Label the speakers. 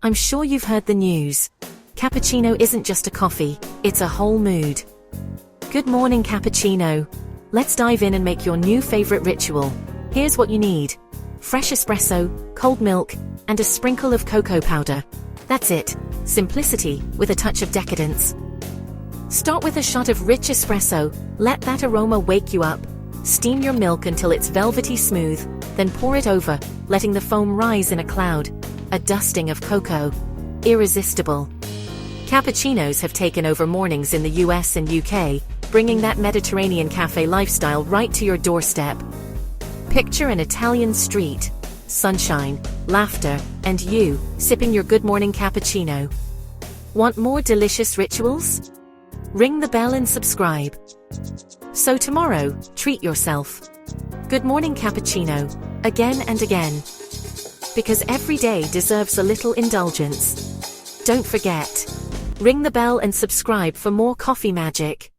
Speaker 1: I'm sure you've heard the news. Cappuccino isn't just a coffee, it's a whole mood. Good morning, cappuccino. Let's dive in and make your new favorite ritual. Here's what you need: fresh espresso, cold milk, and a sprinkle of cocoa powder. That's it. Simplicity with a touch of decadence. Start with a shot of rich espresso. Let that aroma wake you up. Steam your milk until it's velvety smooth, then pour it over, letting the foam rise in a cloud. A dusting of cocoa. Irresistible. Cappuccinos have taken over mornings in the US and UK, bringing that Mediterranean cafe lifestyle right to your doorstep. Picture an Italian street. Sunshine, laughter, and you, sipping your good morning cappuccino. Want more delicious rituals? Ring the bell and subscribe. So tomorrow, treat yourself. Good morning cappuccino, again and again. Because every day deserves a little indulgence. Don't forget. Ring the bell and subscribe for more coffee magic.